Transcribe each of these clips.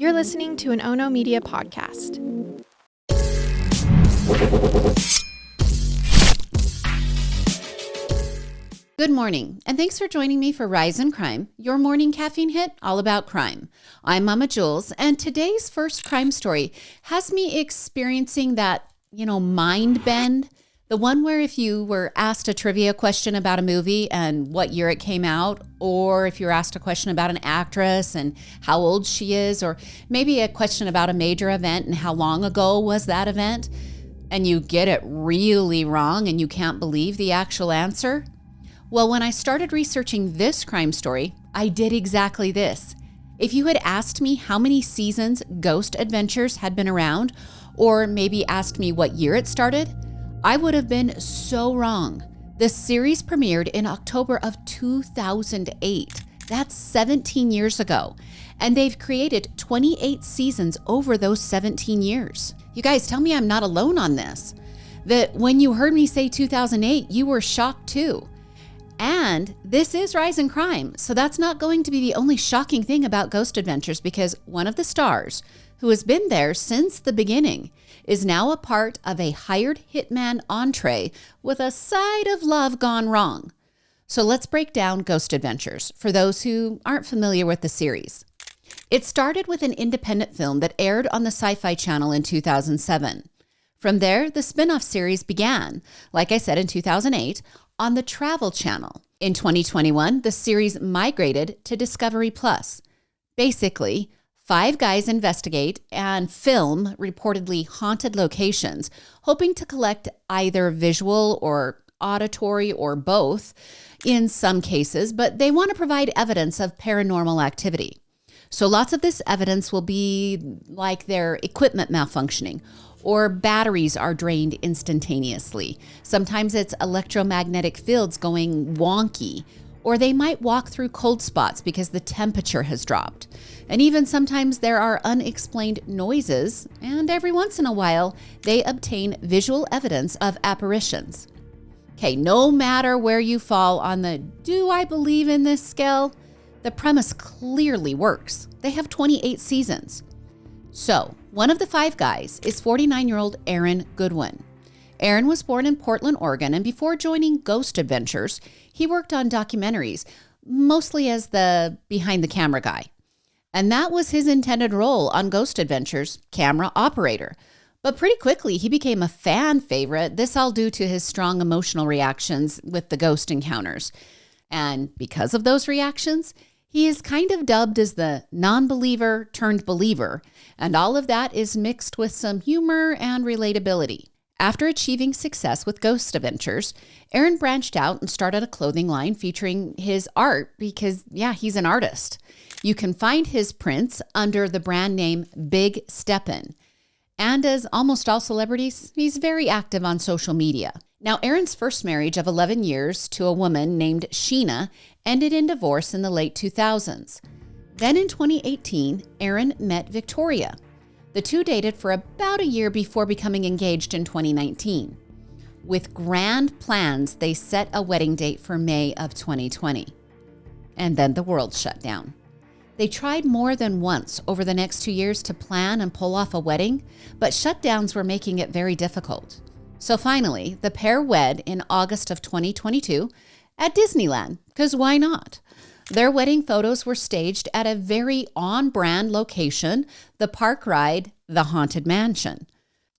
You're listening to an Ono Media podcast. Good morning, and thanks for joining me for Rise in Crime, your morning caffeine hit all about crime. I'm Mama Jules, and today's first crime story has me experiencing that, mind bend. The one where if you were asked a trivia question about a movie and what year it came out, or if you're asked a question about an actress and how old she is, or maybe a question about a major event and how long ago was that event, and you get it really wrong and you can't believe the actual answer. Well, when I started researching this crime story, I did exactly this. If you had asked me how many seasons Ghost Adventures had been around, or maybe asked me what year it started, I would have been so wrong. The series premiered in October of 2008. That's 17 years ago. And they've created 28 seasons over those 17 years. You guys, tell me I'm not alone on this. That when you heard me say 2008, you were shocked too. And this is Rise in Crime, so that's not going to be the only shocking thing about Ghost Adventures, because one of the stars, who has been there since the beginning, is now a part of a hired hitman entree with a side of love gone wrong. So let's break down Ghost Adventures for those who aren't familiar with the series. It started with an independent film that aired on the Sci-Fi Channel in 2007. From there, the spin-off series began, like I said, in 2008, on the Travel Channel. In 2021, the series migrated to Discovery Plus. Basically, 5 guys investigate and film reportedly haunted locations, hoping to collect either visual or auditory or both in some cases, but they want to provide evidence of paranormal activity. So lots of this evidence will be like their equipment malfunctioning, or batteries are drained instantaneously. Sometimes it's electromagnetic fields going wonky, or they might walk through cold spots because the temperature has dropped. And even sometimes there are unexplained noises, and every once in a while, they obtain visual evidence of apparitions. Okay, no matter where you fall on the "do I believe in this" scale, the premise clearly works. They have 28 seasons. So, one of the 5 guys is 49-year-old Aaron Goodwin. Aaron was born in Portland, Oregon, and before joining Ghost Adventures, he worked on documentaries, mostly as the behind-the-camera guy. And that was his intended role on Ghost Adventures, camera operator. But pretty quickly, he became a fan favorite, this all due to his strong emotional reactions with the ghost encounters. And because of those reactions, he is kind of dubbed as the non-believer turned believer, and all of that is mixed with some humor and relatability. After achieving success with Ghost Adventures, Aaron branched out and started a clothing line featuring his art because, he's an artist. You can find his prints under the brand name Big Steppin'. And as almost all celebrities, he's very active on social media. Now, Aaron's first marriage of 11 years to a woman named Sheena ended in divorce in the late 2000s. Then in 2018, Aaron met Victoria. The two dated for about a year before becoming engaged in 2019. With grand plans, they set a wedding date for May of 2020. And then the world shut down. They tried more than once over the next 2 years to plan and pull off a wedding, but shutdowns were making it very difficult. So finally, the pair wed in August of 2022 at Disneyland, because why not? Their wedding photos were staged at a very on-brand location, the park ride, The Haunted Mansion.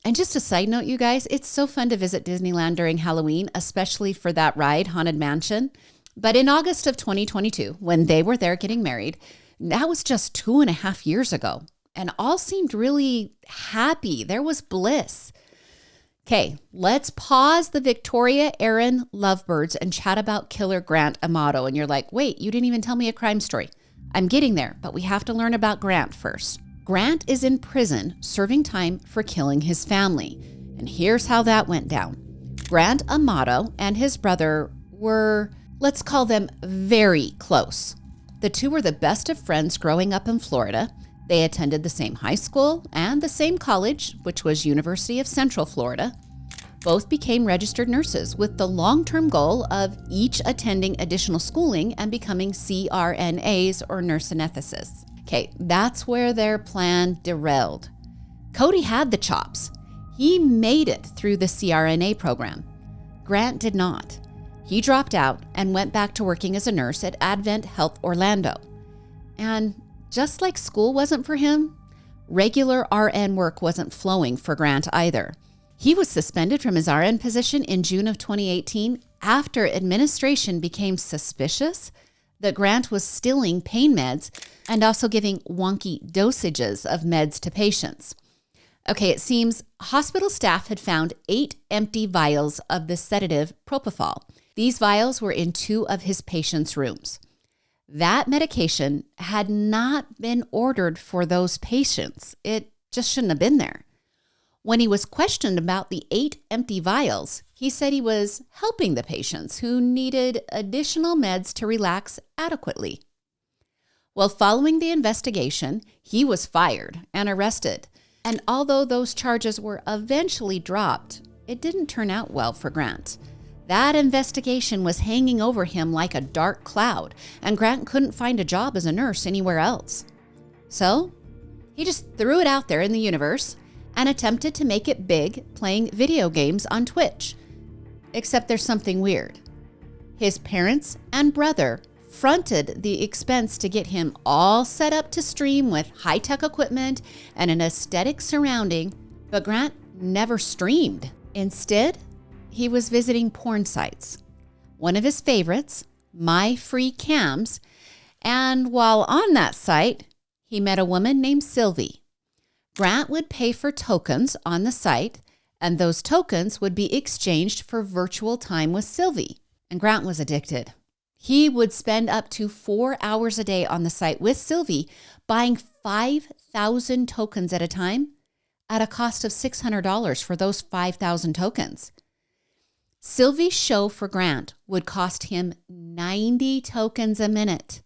And just a side note, you guys, it's so fun to visit Disneyland during Halloween, especially for that ride, Haunted Mansion. But in August of 2022, when they were there getting married, that was just 2.5 years ago, and all seemed really happy. There was bliss. Okay, let's pause the Victoria-Aaron lovebirds and chat about killer Grant Amato. And you're like, wait, you didn't even tell me a crime story. I'm getting there, but we have to learn about Grant first. Grant is in prison serving time for killing his family. And here's how that went down. Grant Amato and his brother were, let's call them, very close. The two were the best of friends growing up in Florida. They attended the same high school and the same college, which was University of Central Florida. Both became registered nurses with the long-term goal of each attending additional schooling and becoming CRNAs or nurse anesthetists. Okay, that's where their plan derailed. Cody had the chops. He made it through the CRNA program. Grant did not. He dropped out and went back to working as a nurse at Advent Health Orlando. And just like school wasn't for him, regular RN work wasn't flowing for Grant either. He was suspended from his RN position in June of 2018 after administration became suspicious that Grant was stealing pain meds and also giving wonky dosages of meds to patients. Okay, it seems hospital staff had found 8 empty vials of the sedative propofol. These vials were in 2 of his patients' rooms. That medication had not been ordered for those patients. It just shouldn't have been there. When he was questioned about the 8 empty vials, he said he was helping the patients who needed additional meds to relax adequately. Well, following the investigation, he was fired and arrested. And although those charges were eventually dropped, it didn't turn out well for Grant. That investigation was hanging over him like a dark cloud, and Grant couldn't find a job as a nurse anywhere else. So he just threw it out there in the universe and attempted to make it big playing video games on Twitch. Except there's something weird. His parents and brother fronted the expense to get him all set up to stream with high-tech equipment and an aesthetic surrounding, but Grant never streamed. Instead, he was visiting porn sites. One of his favorites, My Free Cams, and while on that site, he met a woman named Sylvie. Grant would pay for tokens on the site, and those tokens would be exchanged for virtual time with Sylvie. And Grant was addicted. He would spend up to 4 hours a day on the site with Sylvie, buying 5,000 tokens at a time at a cost of $600 for those 5,000 tokens. Sylvie's show for Grant would cost him 90 tokens a minute.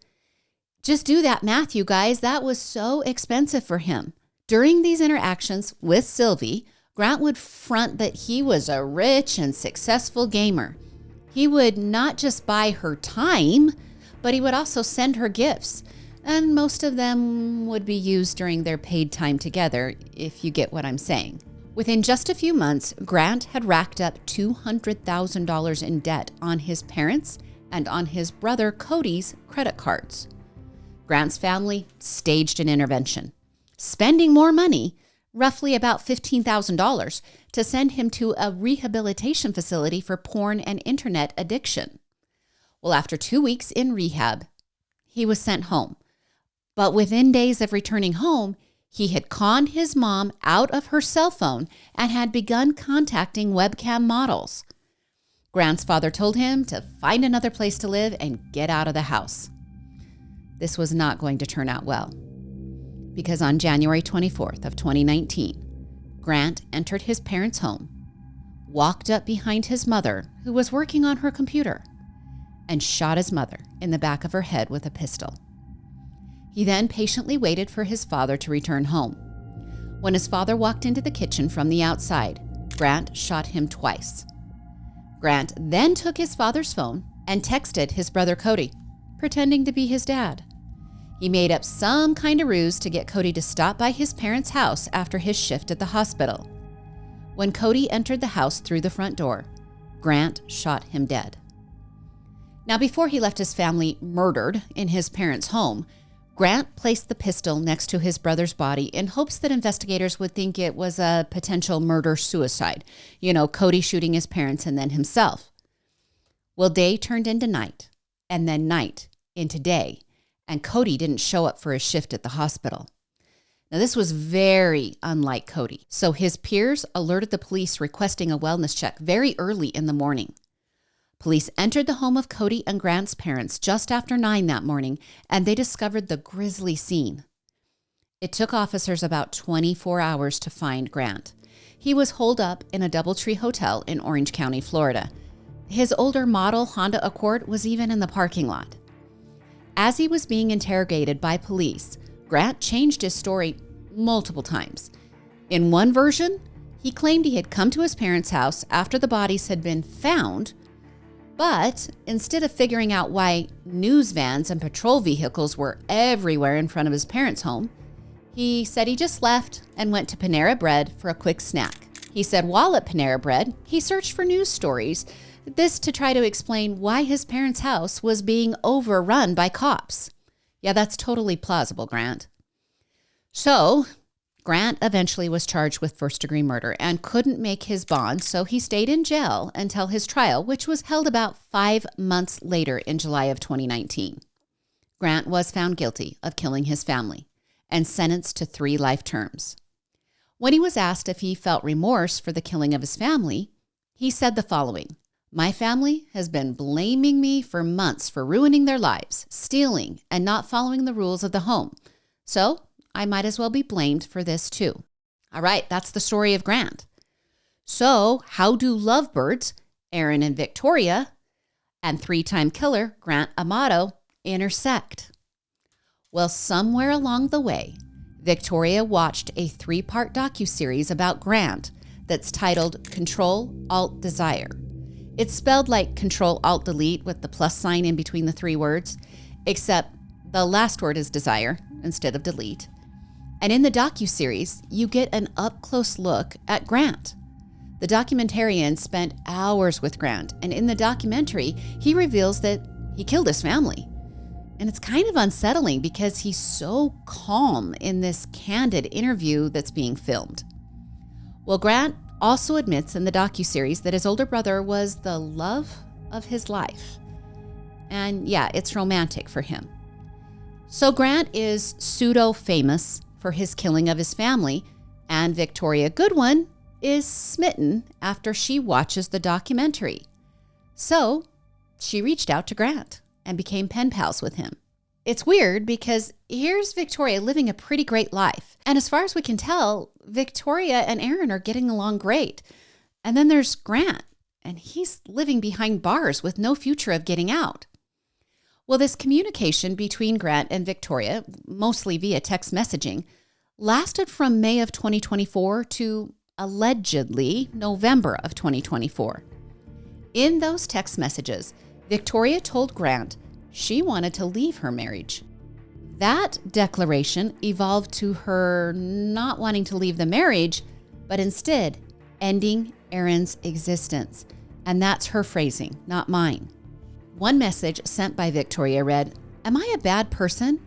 Just do that math, you guys. That was so expensive for him. During these interactions with Sylvie, Grant would front that he was a rich and successful gamer. He would not just buy her time, but he would also send her gifts. And most of them would be used during their paid time together, if you get what I'm saying. Within just a few months, Grant had racked up $200,000 in debt on his parents and on his brother Cody's credit cards. Grant's family staged an intervention, spending more money, roughly about $15,000, to send him to a rehabilitation facility for porn and internet addiction. Well, after 2 weeks in rehab, he was sent home. But within days of returning home, he had conned his mom out of her cell phone and had begun contacting webcam models. Grant's father told him to find another place to live and get out of the house. This was not going to turn out well, because on January 24th of 2019, Grant entered his parents' home, walked up behind his mother, who was working on her computer, and shot his mother in the back of her head with a pistol. He then patiently waited for his father to return home. When his father walked into the kitchen from the outside, Grant shot him twice. Grant then took his father's phone and texted his brother Cody, pretending to be his dad. He made up some kind of ruse to get Cody to stop by his parents' house after his shift at the hospital. When Cody entered the house through the front door, Grant shot him dead. Now, before he left his family murdered in his parents' home, Grant placed the pistol next to his brother's body in hopes that investigators would think it was a potential murder-suicide. You know, Cody shooting his parents and then himself. Well, day turned into night, and then night into day, and Cody didn't show up for his shift at the hospital. Now, this was very unlike Cody, so his peers alerted the police requesting a wellness check very early in the morning. Police entered the home of Cody and Grant's parents just after 9 that morning, and they discovered the grisly scene. It took officers about 24 hours to find Grant. He was holed up in a DoubleTree hotel in Orange County, Florida. His older model Honda Accord was even in the parking lot. As he was being interrogated by police, Grant changed his story multiple times. In one version, he claimed he had come to his parents' house after the bodies had been found, But instead of figuring out why news vans and patrol vehicles were everywhere in front of his parents' home, he said he just left and went to Panera Bread for a quick snack. He said while at Panera Bread, he searched for news stories, this to try to explain why his parents' house was being overrun by cops. Yeah, that's totally plausible, Grant. So, Grant eventually was charged with first-degree murder and couldn't make his bond, so he stayed in jail until his trial, which was held about 5 months later in July of 2019. Grant was found guilty of killing his family and sentenced to 3 life terms. When he was asked if he felt remorse for the killing of his family, he said the following: "My family has been blaming me for months for ruining their lives, stealing, and not following the rules of the home. So I might as well be blamed for this too." All right, that's the story of Grant. So how do lovebirds, Aaron and Victoria, and 3-time killer Grant Amato intersect? Well, somewhere along the way, Victoria watched a 3-part docuseries about Grant that's titled Control, Alt, Desire. It's spelled like Control, Alt, Delete with the plus sign in between the 3 words, except the last word is desire instead of delete. And in the docuseries, you get an up-close look at Grant. The documentarian spent hours with Grant, and in the documentary, he reveals that he killed his family. And it's kind of unsettling because he's so calm in this candid interview that's being filmed. Well, Grant also admits in the docuseries that his older brother was the love of his life. And yeah, it's romantic for him. So Grant is pseudo-famous for his killing of his family, and Victoria Goodwin is smitten after she watches the documentary. So she reached out to Grant and became pen pals with him. It's weird because here's Victoria living a pretty great life. And as far as we can tell, Victoria and Aaron are getting along great. And then there's Grant, and he's living behind bars with no future of getting out. Well, this communication between Grant and Victoria, mostly via text messaging, lasted from May of 2024 to allegedly November of 2024. In those text messages, Victoria told Grant she wanted to leave her marriage. That declaration evolved to her not wanting to leave the marriage, but instead ending Aaron's existence. And that's her phrasing, not mine. One message sent by Victoria read, "Am I a bad person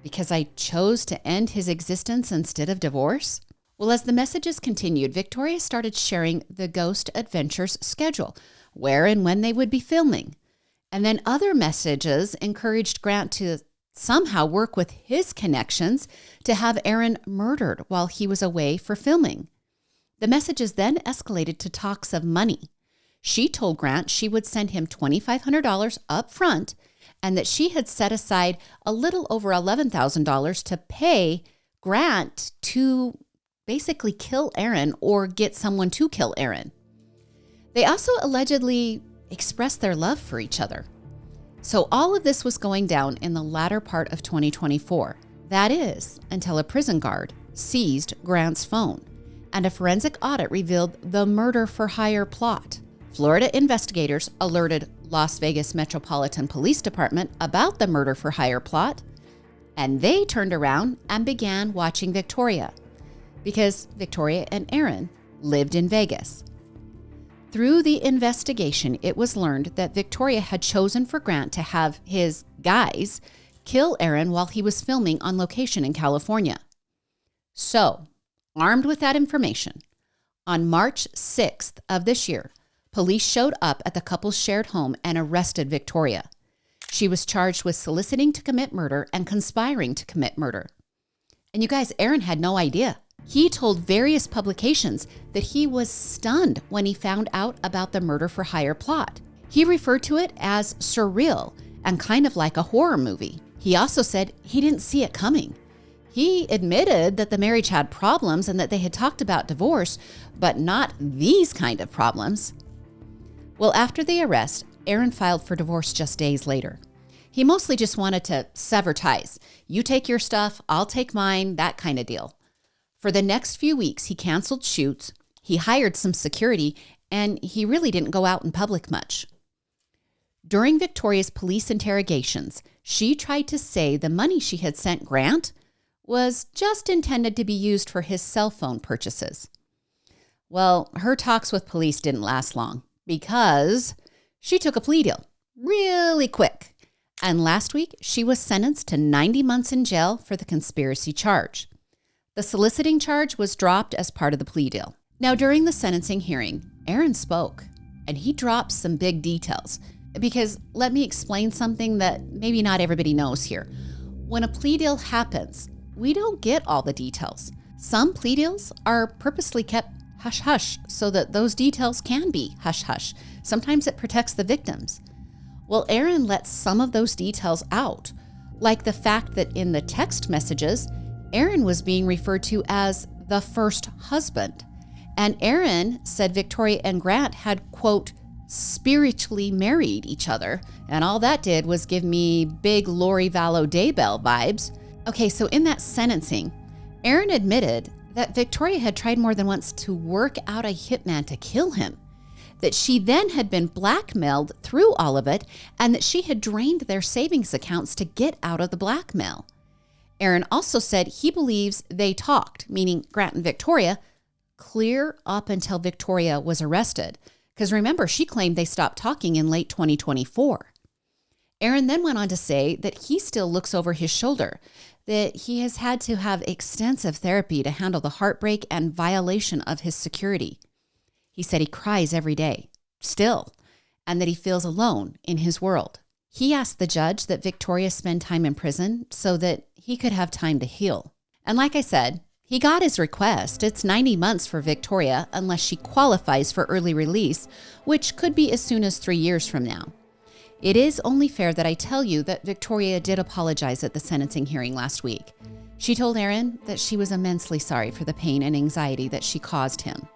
because I chose to end his existence instead of divorce?" Well, as the messages continued, Victoria started sharing the Ghost Adventures schedule, where and when they would be filming. And then other messages encouraged Grant to somehow work with his connections to have Aaron murdered while he was away for filming. The messages then escalated to talks of money. She told Grant she would send him $2,500 up front and that she had set aside a little over $11,000 to pay Grant to basically kill Aaron or get someone to kill Aaron. They also allegedly expressed their love for each other. So all of this was going down in the latter part of 2024. That is, until a prison guard seized Grant's phone and a forensic audit revealed the murder-for-hire plot. Florida investigators alerted Las Vegas Metropolitan Police Department about the murder-for-hire plot, and they turned around and began watching Victoria because Victoria and Aaron lived in Vegas. Through the investigation, it was learned that Victoria had chosen for Grant to have his guys kill Aaron while he was filming on location in California. So, armed with that information, on March 6th of this year, police showed up at the couple's shared home and arrested Victoria. She was charged with soliciting to commit murder and conspiring to commit murder. And you guys, Aaron had no idea. He told various publications that he was stunned when he found out about the murder-for-hire plot. He referred to it as surreal and kind of like a horror movie. He also said he didn't see it coming. He admitted that the marriage had problems and that they had talked about divorce, but not these kind of problems. Well, after the arrest, Aaron filed for divorce just days later. He mostly just wanted to sever ties. You take your stuff, I'll take mine, that kind of deal. For the next few weeks, he canceled shoots, he hired some security, and he really didn't go out in public much. During Victoria's police interrogations, she tried to say the money she had sent Grant was just intended to be used for his cell phone purchases. Well, her talks with police didn't last long because she took a plea deal really quick. And last week, she was sentenced to 90 months in jail for the conspiracy charge. The soliciting charge was dropped as part of the plea deal. Now, during the sentencing hearing, Aaron spoke, and he dropped some big details. Because let me explain something that maybe not everybody knows here. When a plea deal happens, we don't get all the details. Some plea deals are purposely kept hush-hush so that those details can be hush-hush. Sometimes it protects the victims. Well, Aaron lets some of those details out, like the fact that in the text messages, Aaron was being referred to as the first husband. And Aaron said Victoria and Grant had, quote, spiritually married each other. And all that did was give me big Lori Vallow Daybell vibes. Okay, so in that sentencing, Aaron admitted that Victoria had tried more than once to work out a hitman to kill him, that she then had been blackmailed through all of it, and that she had drained their savings accounts to get out of the blackmail. Aaron also said he believes they talked, meaning Grant and Victoria, clear up until Victoria was arrested. Because remember, she claimed they stopped talking in late 2024. Aaron then went on to say that he still looks over his shoulder, that he has had to have extensive therapy to handle the heartbreak and violation of his security. He said he cries every day, still, and that he feels alone in his world. He asked the judge that Victoria spend time in prison so that he could have time to heal. And like I said, he got his request. It's 90 months for Victoria unless she qualifies for early release, which could be as soon as 3 years from now. It is only fair that I tell you that Victoria did apologize at the sentencing hearing last week. She told Aaron that she was immensely sorry for the pain and anxiety that she caused him.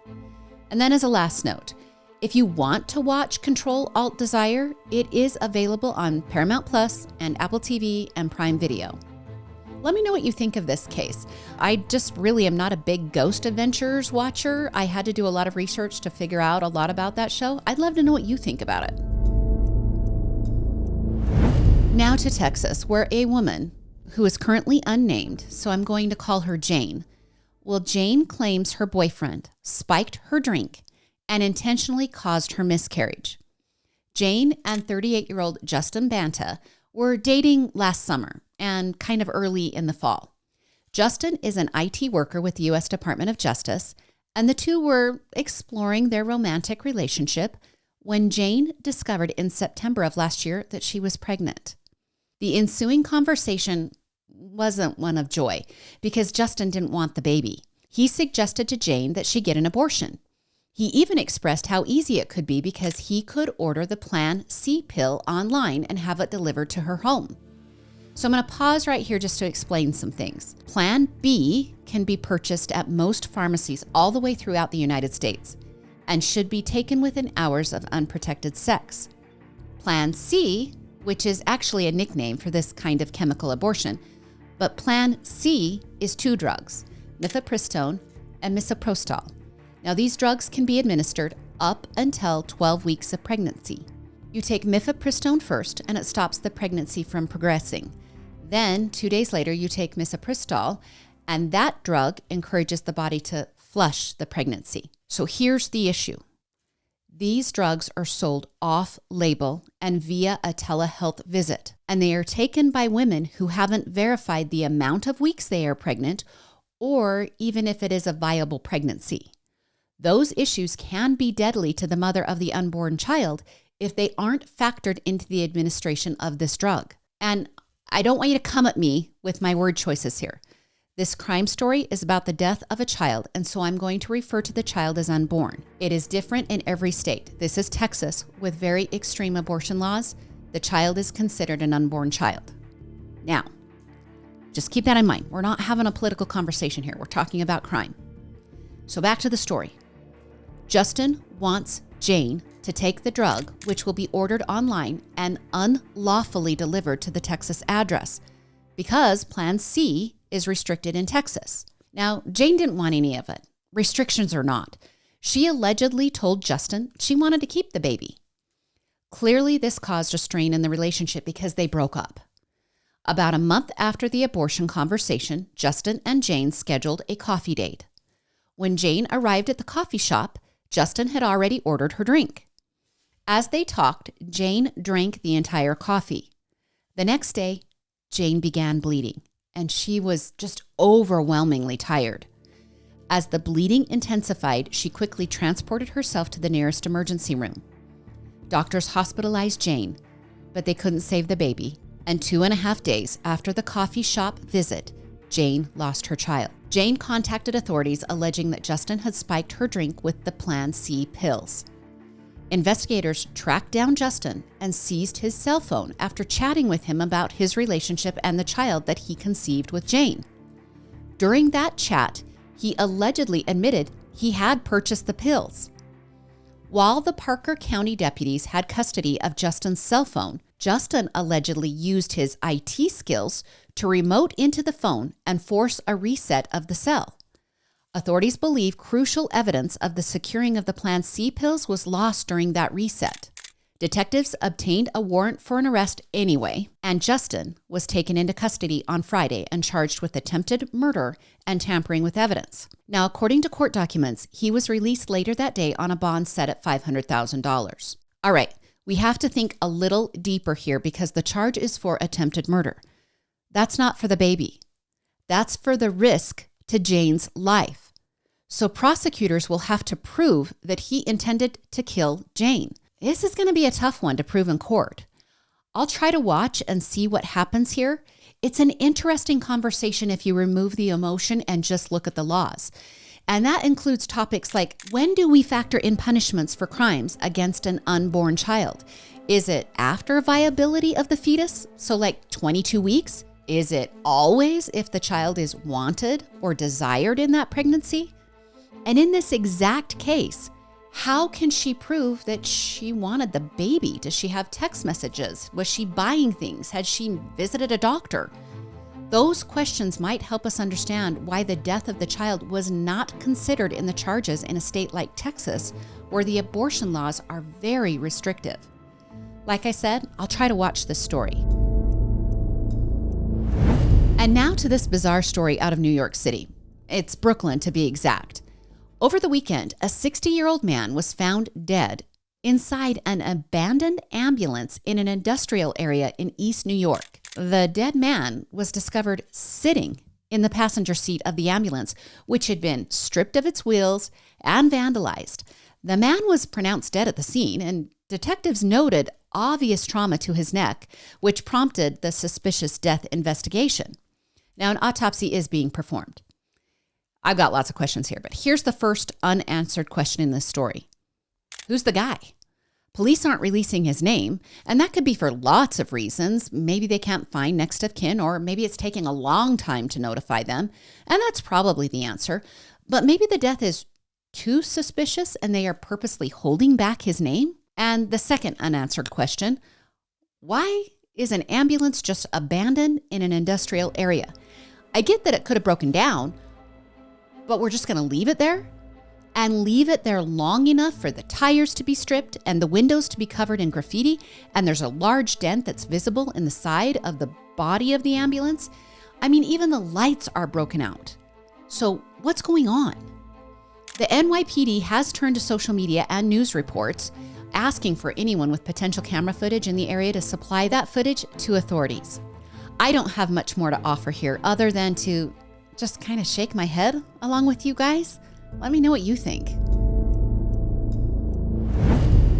And then as a last note, if you want to watch Control Alt Desire, it is available on Paramount Plus and Apple TV and Prime Video. Let me know what you think of this case. I just really am not a big Ghost Adventures watcher. I had to do a lot of research to figure out a lot about that show. I'd love to know what you think about it. Now to Texas, where a woman who is currently unnamed, so I'm going to call her Jane. Well, Jane claims her boyfriend spiked her drink and intentionally caused her miscarriage. Jane and 38-year-old Justin Banta were dating last summer and kind of early in the fall. Justin is an IT worker with the U.S. Department of Justice, and the two were exploring their romantic relationship when Jane discovered in September of last year that she was pregnant. The ensuing conversation wasn't one of joy because Justin didn't want the baby. He suggested to Jane that she get an abortion. He even expressed how easy it could be because he could order the Plan C pill online and have it delivered to her home. So I'm going to pause right here just to explain some things. Plan B can be purchased at most pharmacies all the way throughout the United States and should be taken within hours of unprotected sex. Plan C, which is actually a nickname for this kind of chemical abortion, but Plan C is 2 drugs, mifepristone and misoprostol. Now, these drugs can be administered up until 12 weeks of pregnancy. You take mifepristone first, and it stops the pregnancy from progressing. Then, 2 days later, you take misoprostol, and that drug encourages the body to flush the pregnancy. So here's the issue. These drugs are sold off-label and via a telehealth visit, and they are taken by women who haven't verified the amount of weeks they are pregnant or even if it is a viable pregnancy. Those issues can be deadly to the mother of the unborn child if they aren't factored into the administration of this drug. And I don't want you to come at me with my word choices here. This crime story is about the death of a child, and so I'm going to refer to the child as unborn. It is different in every state. This is Texas with very extreme abortion laws. The child is considered an unborn child. Now, just keep that in mind. We're not having a political conversation here. We're talking about crime. So back to the story. Justin wants Jane to take the drug, which will be ordered online and unlawfully delivered to the Texas address because Plan C is restricted in Texas. Now, Jane didn't want any of it, restrictions or not. She allegedly told Justin she wanted to keep the baby. Clearly, this caused a strain in the relationship because they broke up. About a month after the abortion conversation, Justin and Jane scheduled a coffee date. When Jane arrived at the coffee shop, Justin had already ordered her drink. As they talked, Jane drank the entire coffee. The next day, Jane began bleeding, and she was just overwhelmingly tired. As the bleeding intensified, she quickly transported herself to the nearest emergency room. Doctors hospitalized Jane, but they couldn't save the baby. And 2.5 days after the coffee shop visit, Jane lost her child. Jane contacted authorities alleging that Justin had spiked her drink with the Plan C pills. Investigators tracked down Justin and seized his cell phone after chatting with him about his relationship and the child that he conceived with Jane. During that chat, he allegedly admitted he had purchased the pills. While the Parker County deputies had custody of Justin's cell phone, Justin allegedly used his IT skills to remote into the phone and force a reset of the cell. Authorities believe crucial evidence of the securing of the Plan C pills was lost during that reset. Detectives obtained a warrant for an arrest anyway, and Justin was taken into custody on Friday and charged with attempted murder and tampering with evidence. Now, according to court documents, he was released later that day on a bond set at $500,000. All right, we have to think a little deeper here because the charge is for attempted murder. That's not for the baby. That's for the risk to Jane's life. So prosecutors will have to prove that he intended to kill Jane. This is going to be a tough one to prove in court. I'll try to watch and see what happens here. It's an interesting conversation if you remove the emotion and just look at the laws. And that includes topics like, when do we factor in punishments for crimes against an unborn child? Is it after viability of the fetus? So like 22 weeks? Is it always if the child is wanted or desired in that pregnancy? And in this exact case, how can she prove that she wanted the baby? Does she have text messages? Was she buying things? Had she visited a doctor? Those questions might help us understand why the death of the child was not considered in the charges in a state like Texas, where the abortion laws are very restrictive. Like I said, I'll try to watch this story. And now to this bizarre story out of New York City. It's Brooklyn, to be exact. Over the weekend, a 60-year-old man was found dead inside an abandoned ambulance in an industrial area in East New York. The dead man was discovered sitting in the passenger seat of the ambulance, which had been stripped of its wheels and vandalized. The man was pronounced dead at the scene, and detectives noted obvious trauma to his neck, which prompted the suspicious death investigation. Now, an autopsy is being performed. I've got lots of questions here, but here's the first unanswered question in this story. Who's the guy? Police aren't releasing his name, and that could be for lots of reasons. Maybe they can't find next of kin, or maybe it's taking a long time to notify them, and that's probably the answer. But maybe the death is too suspicious and they are purposely holding back his name? And the second unanswered question, why is an ambulance just abandoned in an industrial area? I get that it could have broken down, but we're just going to leave it there? And leave it there long enough for the tires to be stripped and the windows to be covered in graffiti, and there's a large dent that's visible in the side of the body of the ambulance? I mean, even the lights are broken out. So what's going on? The NYPD has turned to social media and news reports asking for anyone with potential camera footage in the area to supply that footage to authorities. I don't have much more to offer here other than to just kind of shake my head along with you guys. Let me know what you think.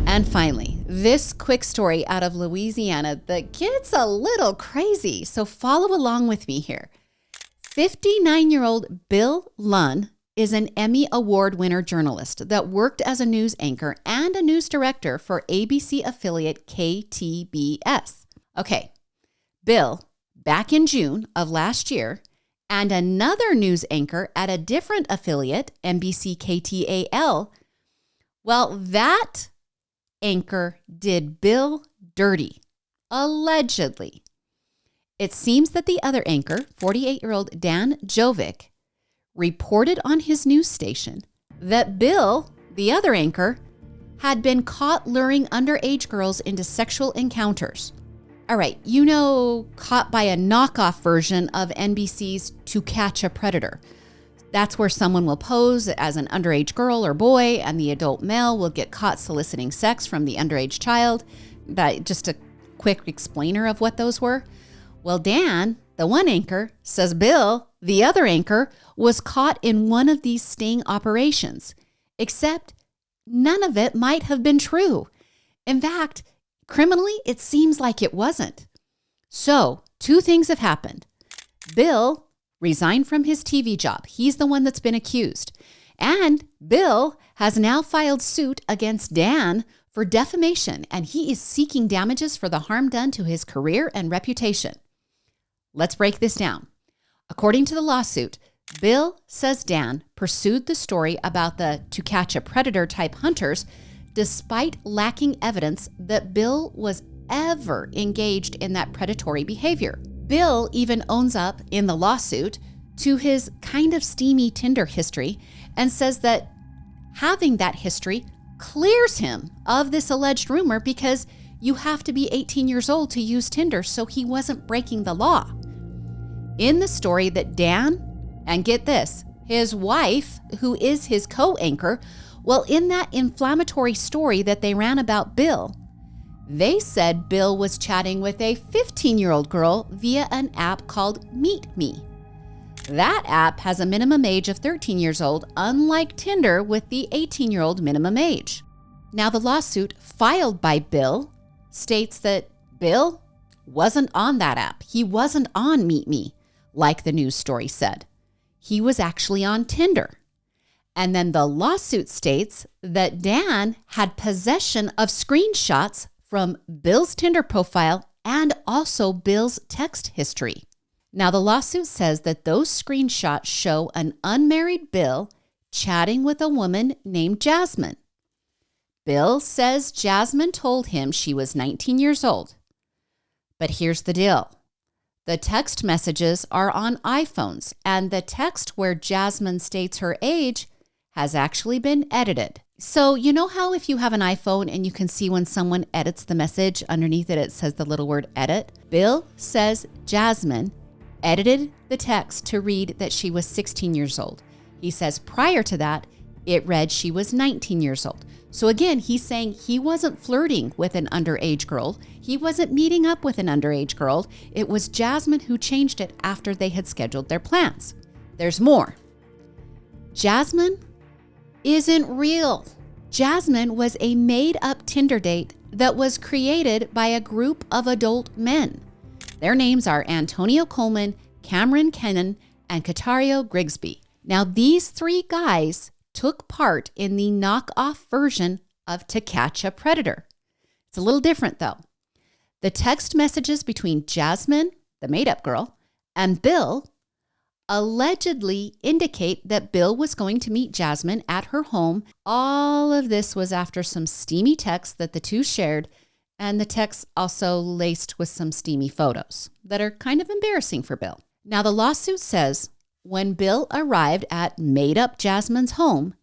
And finally, this quick story out of Louisiana that gets a little crazy, so follow along with me here. 59-year-old Bill Lunn is an Emmy Award winner journalist that worked as a news anchor and a news director for ABC affiliate KTBS. Okay, Bill, back in June of last year, and another news anchor at a different affiliate, NBC KTAL, well, that anchor did Bill dirty, allegedly. It seems that the other anchor, 48-year-old Dan Jovic, reported on his news station that Bill, the other anchor, had been caught luring underage girls into sexual encounters. All right, caught by a knockoff version of NBC's To Catch a Predator. That's where someone will pose as an underage girl or boy, and the adult male will get caught soliciting sex from the underage child. That just a quick explainer of what those were. Well, Dan, the one anchor, says Bill, the other anchor, was caught in one of these sting operations, except none of it might have been true. In fact, criminally, it seems like it wasn't. So, two things have happened. Bill resigned from his TV job. He's the one that's been accused. And Bill has now filed suit against Dan for defamation, and he is seeking damages for the harm done to his career and reputation. Let's break this down. According to the lawsuit, Bill says Dan pursued the story about the To Catch a Predator type hunters despite lacking evidence that Bill was ever engaged in that predatory behavior. Bill even owns up in the lawsuit to his kind of steamy Tinder history and says that having that history clears him of this alleged rumor because you have to be 18 years old to use Tinder, so he wasn't breaking the law. In the story that Dan, and get this, his wife, who is his co-anchor, well, in that inflammatory story that they ran about Bill, they said Bill was chatting with a 15-year-old girl via an app called Meet Me. That app has a minimum age of 13 years old, unlike Tinder with the 18-year-old minimum age. Now, the lawsuit filed by Bill states that Bill wasn't on that app. He wasn't on Meet Me, like the news story said. He was actually on Tinder. And then the lawsuit states that Dan had possession of screenshots from Bill's Tinder profile and also Bill's text history. Now, the lawsuit says that those screenshots show an unmarried Bill chatting with a woman named Jasmine. Bill says Jasmine told him she was 19 years old. But here's the deal. The text messages are on iPhones, and the text where Jasmine states her age has actually been edited. So you know how if you have an iPhone and you can see when someone edits the message, underneath it says the little word edit? Bill says Jasmine edited the text to read that she was 16 years old. He says prior to that, it read she was 19 years old. So again, he's saying he wasn't flirting with an underage girl. He wasn't meeting up with an underage girl. It was Jasmine who changed it after they had scheduled their plans. There's more. Jasmine isn't real. Jasmine was a made-up Tinder date that was created by a group of adult men. Their names are Antonio Coleman, Cameron Kennan, and Katario Grigsby. Now, these three guys took part in the knockoff version of To Catch a Predator. It's a little different, though. The text messages between Jasmine, the made-up girl, and Bill allegedly indicate that Bill was going to meet Jasmine at her home. All of this was after some steamy texts that the two shared, and the texts also laced with some steamy photos that are kind of embarrassing for Bill. Now, the lawsuit says when Bill arrived at made-up Jasmine's home,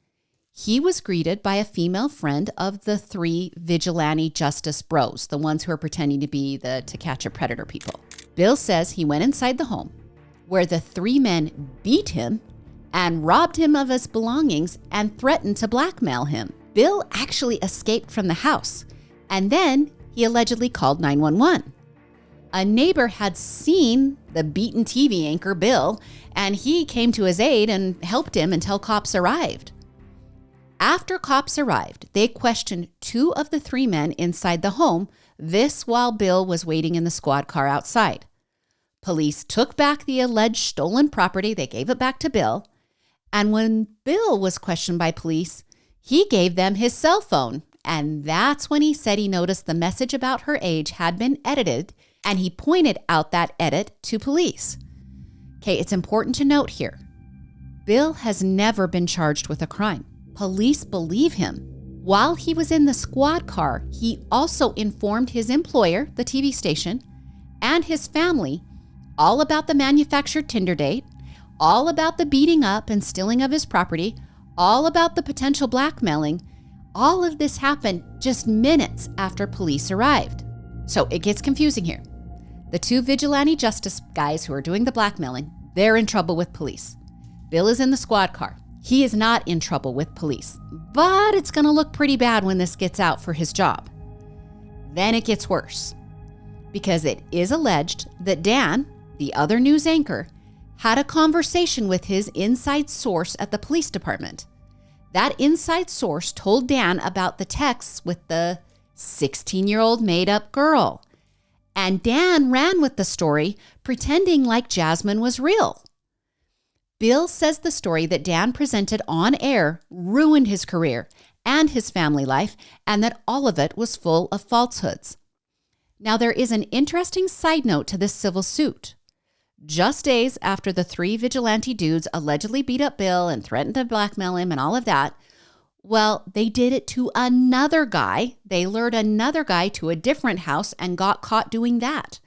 he was greeted by a female friend of the three vigilante justice bros, the ones who are pretending to be the To Catch a Predator people. Bill says he went inside the home, where the three men beat him and robbed him of his belongings and threatened to blackmail him. Bill actually escaped from the house, and then he allegedly called 911. A neighbor had seen the beaten TV anchor, Bill, and he came to his aid and helped him until cops arrived. After cops arrived, they questioned two of the three men inside the home, this while Bill was waiting in the squad car outside. Police took back the alleged stolen property. They gave it back to Bill. And when Bill was questioned by police, he gave them his cell phone. And that's when he said he noticed the message about her age had been edited, and he pointed out that edit to police. Okay, it's important to note here. Bill has never been charged with a crime. Police believe him. While he was in the squad car, he also informed his employer, the TV station, and his family all about the manufactured Tinder date, all about the beating up and stealing of his property, all about the potential blackmailing, All of this happened just minutes after police arrived. So it gets confusing here. The two vigilante justice guys who are doing the blackmailing, they're in trouble with police. Bill is in the squad car. He is not in trouble with police, but it's going to look pretty bad when this gets out for his job. Then it gets worse, because it is alleged that Dan, the other news anchor, had a conversation with his inside source at the police department. That inside source told Dan about the texts with the 16-year-old made-up girl. And Dan ran with the story, pretending like Jasmine was real. Bill says the story that Dan presented on air ruined his career and his family life, and that all of it was full of falsehoods. Now, there is an interesting side note to this civil suit. Just days after the three vigilante dudes allegedly beat up Bill and threatened to blackmail him and all of that, well, they did it to another guy. They lured another guy to a different house and got caught doing that.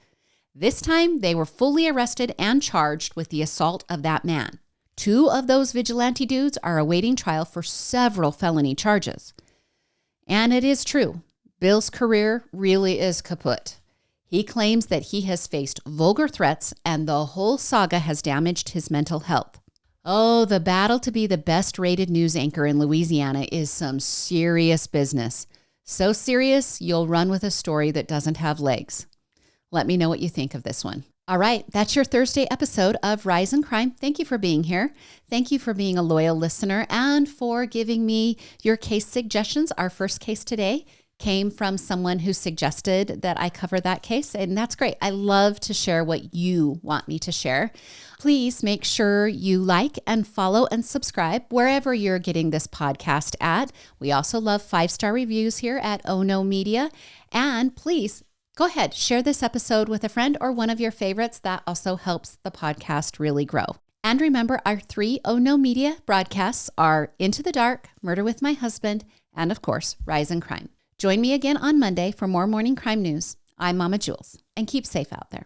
This time, they were fully arrested and charged with the assault of that man. Two of those vigilante dudes are awaiting trial for several felony charges. And it is true, Bill's career really is kaput. He claims that he has faced vulgar threats and the whole saga has damaged his mental health. Oh, the battle to be the best-rated news anchor in Louisiana is some serious business. So serious, you'll run with a story that doesn't have legs. Let me know what you think of this one. All right, that's your Thursday episode of Rise in Crime. Thank you for being here. Thank you for being a loyal listener and for giving me your case suggestions. Our first case today came from someone who suggested that I cover that case, and that's great. I love to share what you want me to share. Please make sure you like and follow and subscribe wherever you're getting this podcast at. We also love 5-star reviews here at Ono Media. And please go ahead, share this episode with a friend or one of your favorites. That also helps the podcast really grow. And remember, our 3 Ono Media broadcasts are Into the Dark, Murder with My Husband, and of course, Rise in Crime. Join me again on Monday for more morning crime news. I'm Mama Jules, and keep safe out there.